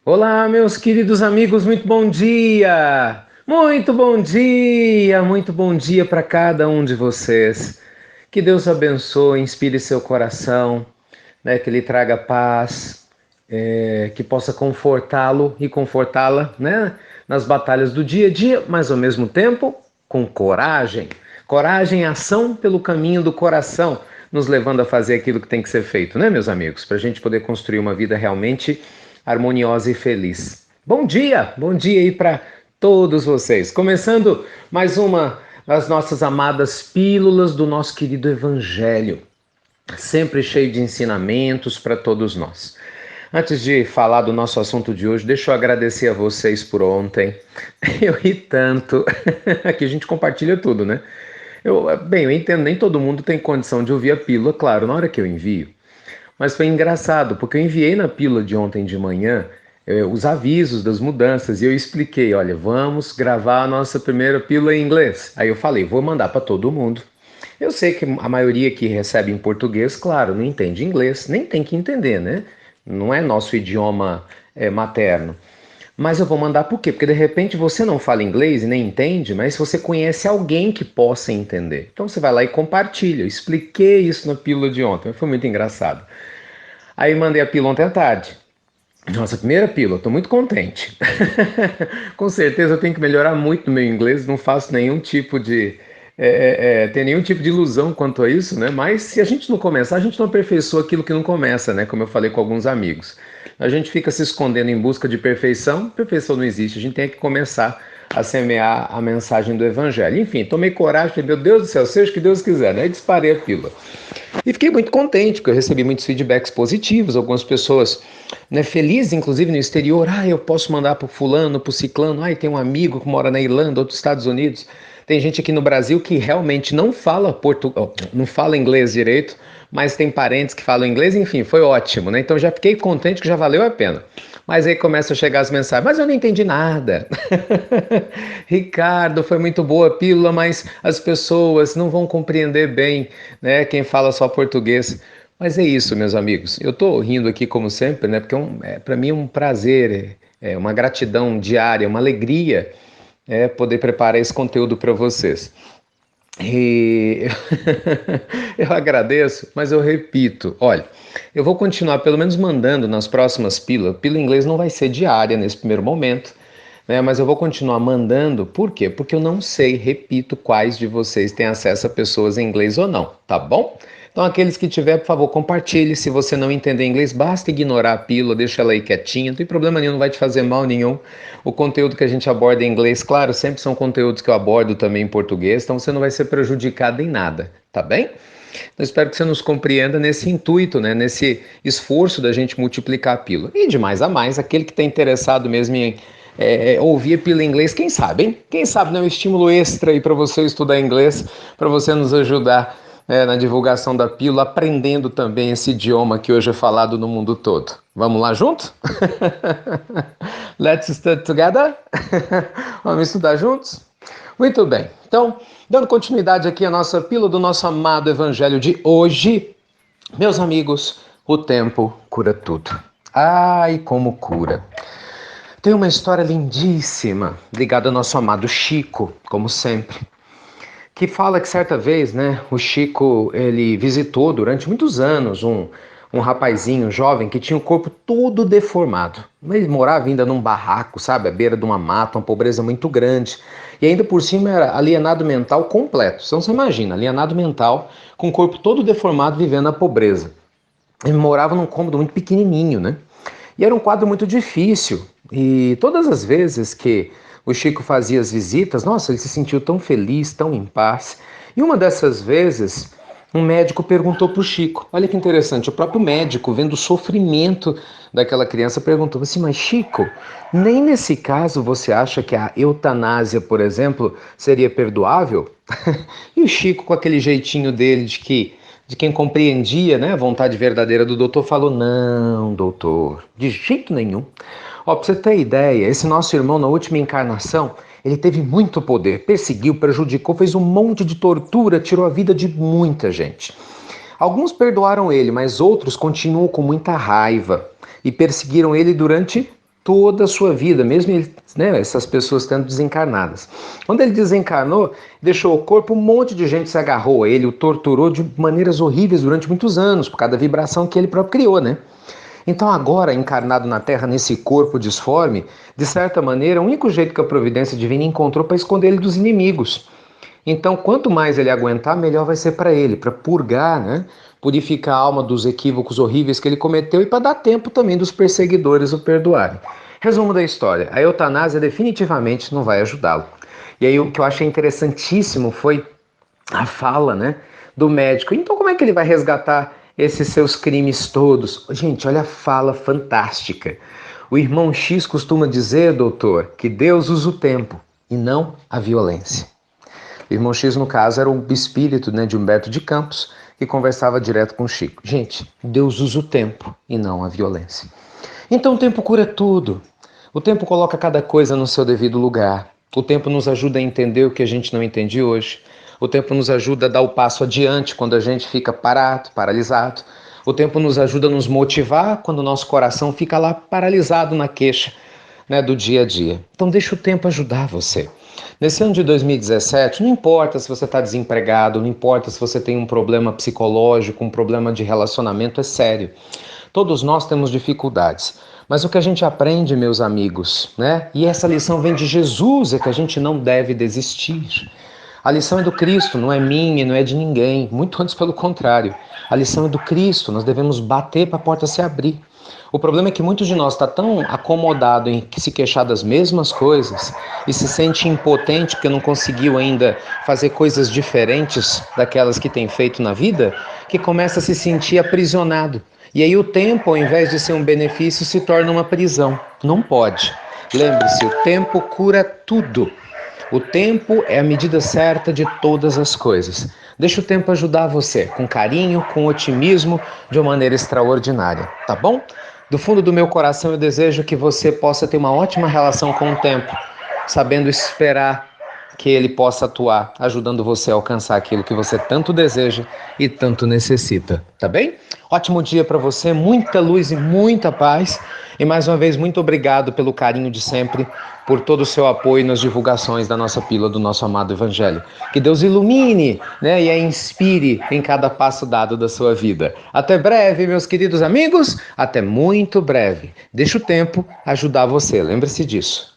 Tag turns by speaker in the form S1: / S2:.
S1: Olá, meus queridos amigos, muito bom dia! Muito bom dia! Muito bom dia para cada um de vocês. Que Deus abençoe, inspire seu coração, né? Que Ele traga paz, que possa confortá-lo e confortá-la, né? Nas batalhas do dia a dia, mas ao mesmo tempo com coragem. Coragem e ação pelo caminho do coração, nos levando a fazer aquilo que tem que ser feito, né, meus amigos? Para a gente poder construir uma vida realmente harmoniosa e feliz. Bom dia aí para todos vocês. Começando mais uma das nossas amadas pílulas do nosso querido Evangelho, sempre cheio de ensinamentos para todos nós. Antes de falar do nosso assunto de hoje, deixa eu agradecer a vocês por ontem. Eu ri tanto. Aqui a gente compartilha tudo, né? Eu entendo, nem todo mundo tem condição de ouvir a pílula, claro, na hora que eu envio. Mas foi engraçado, porque eu enviei na pílula de ontem de manhã os avisos das mudanças e eu expliquei, olha, vamos gravar a nossa primeira pílula em inglês. Aí eu falei, vou mandar para todo mundo. Eu sei que a maioria que recebe em português, claro, não entende inglês, nem tem que entender, né? Não é nosso idioma materno. Mas eu vou mandar por quê? Porque de repente você não fala inglês e nem entende, mas você conhece alguém que possa entender. Então você vai lá e compartilha. Eu expliquei isso na pílula de ontem, foi muito engraçado. Aí mandei a pílula ontem à tarde. Nossa, primeira pílula, estou muito contente. Com certeza eu tenho que melhorar muito no meu inglês, não faço nenhum tipo de. Tem nenhum tipo de ilusão quanto a isso, né? Mas se a gente não começar, a gente não aperfeiçoa aquilo que não começa, né? Como eu falei com alguns amigos. A gente fica se escondendo em busca de perfeição, perfeição não existe, a gente tem que começar a semear a mensagem do Evangelho. Enfim, tomei coragem, falei, meu Deus do céu, seja o que Deus quiser, né? Aí disparei a pílula. E fiquei muito contente, porque eu recebi muitos feedbacks positivos, algumas pessoas, né, felizes, inclusive no exterior. Ah, eu posso mandar para o fulano, para o ciclano. Ah, tem um amigo que mora na Irlanda, outros Estados Unidos. Tem gente aqui no Brasil que realmente não fala não fala inglês direito, mas tem parentes que falam inglês. Enfim, foi ótimo, né? Então já fiquei contente que já valeu a pena. Mas aí começam a chegar as mensagens, mas eu não entendi nada. Ricardo, foi muito boa a pílula, mas as pessoas não vão compreender bem, né? Quem fala só português. Mas é isso, meus amigos. Eu estou rindo aqui como sempre, né? Porque para mim é um prazer, é uma gratidão diária, uma alegria poder preparar esse conteúdo para vocês. E eu agradeço, mas eu repito, olha, eu vou continuar pelo menos mandando nas próximas pílulas. Pílula em inglês não vai ser diária nesse primeiro momento, né? Mas eu vou continuar mandando, por quê? Porque eu não sei, repito, quais de vocês têm acesso a pessoas em inglês ou não, tá bom? Então, aqueles que tiver, por favor, compartilhe. Se você não entender inglês, basta ignorar a pílula, deixa ela aí quietinha, não tem problema nenhum, não vai te fazer mal nenhum. O conteúdo que a gente aborda em inglês, claro, sempre são conteúdos que eu abordo também em português, então você não vai ser prejudicado em nada, tá bem? Então, espero que você nos compreenda nesse intuito, né, nesse esforço da gente multiplicar a pílula. E de mais a mais, aquele que está interessado mesmo em ouvir a pílula em inglês, quem sabe, hein? Quem sabe não é um estímulo extra aí para você estudar inglês, para você nos ajudar na divulgação da pílula, aprendendo também esse idioma que hoje é falado no mundo todo. Vamos lá junto? Let's study together? Vamos estudar juntos? Muito bem. Então, dando continuidade aqui à nossa pílula do nosso amado evangelho de hoje, meus amigos, o tempo cura tudo. Ai, como cura. Tem uma história lindíssima ligada ao nosso amado Chico, como sempre, que fala que certa vez, né, o Chico, ele visitou durante muitos anos um rapazinho jovem que tinha o corpo todo deformado. Ele morava ainda num barraco, sabe, à beira de uma mata, uma pobreza muito grande. E ainda por cima era alienado mental completo. Então você imagina, alienado mental, com o corpo todo deformado, vivendo na pobreza. Ele morava num cômodo muito pequenininho, né? E era um quadro muito difícil. E todas as vezes que o Chico fazia as visitas, nossa, ele se sentiu tão feliz, tão em paz. E uma dessas vezes, um médico perguntou para o Chico, olha que interessante, o próprio médico, vendo o sofrimento daquela criança, perguntou assim, mas Chico, nem nesse caso você acha que a eutanásia, por exemplo, seria perdoável? E o Chico, com aquele jeitinho dele de quem compreendia, né, a vontade verdadeira do doutor, falou: não, doutor, de jeito nenhum. Ó, pra você ter ideia, esse nosso irmão na última encarnação, ele teve muito poder, perseguiu, prejudicou, fez um monte de tortura, tirou a vida de muita gente. Alguns perdoaram ele, mas outros continuam com muita raiva e perseguiram ele durante toda a sua vida, mesmo ele, né, essas pessoas tendo desencarnadas. Quando ele desencarnou, deixou o corpo, um monte de gente se agarrou a ele, o torturou de maneiras horríveis durante muitos anos, por causa da vibração que ele próprio criou, né? Então agora, encarnado na Terra, nesse corpo disforme, de certa maneira, o único jeito que a providência divina encontrou para esconder ele dos inimigos. Então, quanto mais ele aguentar, melhor vai ser para ele, para purgar, né? Purificar a alma dos equívocos horríveis que ele cometeu e para dar tempo também dos perseguidores o perdoarem. Resumo da história: a eutanásia definitivamente não vai ajudá-lo. E aí o que eu achei interessantíssimo foi a fala, né, do médico. Então, como é que ele vai resgatar esses seus crimes todos? Gente, olha a fala fantástica. O irmão X costuma dizer, doutor, que Deus usa o tempo e não a violência. O irmão X, no caso, era o espírito, né, de Humberto de Campos, que conversava direto com o Chico. Gente, Deus usa o tempo e não a violência. Então o tempo cura tudo. O tempo coloca cada coisa no seu devido lugar. O tempo nos ajuda a entender o que a gente não entende hoje. O tempo nos ajuda a dar o passo adiante quando a gente fica parado, paralisado. O tempo nos ajuda a nos motivar quando o nosso coração fica lá paralisado na queixa, né, do dia a dia. Então deixa o tempo ajudar você. Nesse ano de 2017, não importa se você está desempregado, não importa se você tem um problema psicológico, um problema de relacionamento, é sério. Todos nós temos dificuldades. Mas o que a gente aprende, meus amigos, né? E essa lição vem de Jesus, é que a gente não deve desistir. A lição é do Cristo, não é minha, não é de ninguém. Muito antes pelo contrário. A lição é do Cristo, nós devemos bater para a porta se abrir. O problema é que muitos de nós está tão acomodado em se queixar das mesmas coisas e se sente impotente porque não conseguiu ainda fazer coisas diferentes daquelas que tem feito na vida, que começa a se sentir aprisionado. E aí o tempo, ao invés de ser um benefício, se torna uma prisão. Não pode. Lembre-se, o tempo cura tudo. O tempo é a medida certa de todas as coisas. Deixa o tempo ajudar você, com carinho, com otimismo, de uma maneira extraordinária, tá bom? Do fundo do meu coração eu desejo que você possa ter uma ótima relação com o tempo, sabendo esperar que ele possa atuar, ajudando você a alcançar aquilo que você tanto deseja e tanto necessita, tá bem? Ótimo dia para você, muita luz e muita paz. E mais uma vez, muito obrigado pelo carinho de sempre, por todo o seu apoio nas divulgações da nossa pílula do nosso amado Evangelho. Que Deus ilumine, né, e a inspire em cada passo dado da sua vida. Até breve, meus queridos amigos, até muito breve. Deixa o tempo ajudar você, lembre-se disso.